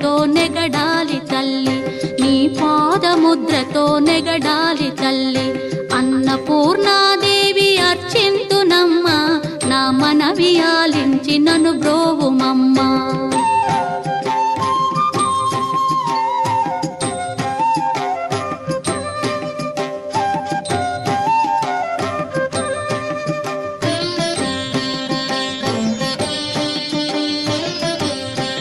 పాదముద్రతో నెగడాలి తల్లి, నీ పాదముద్రతో నెగడాలి తల్లి. అన్నపూర్ణాదేవి అర్చింతునమ్మ, నా మనవి ఆలించి నన్ను బ్రోవుమమ్మ.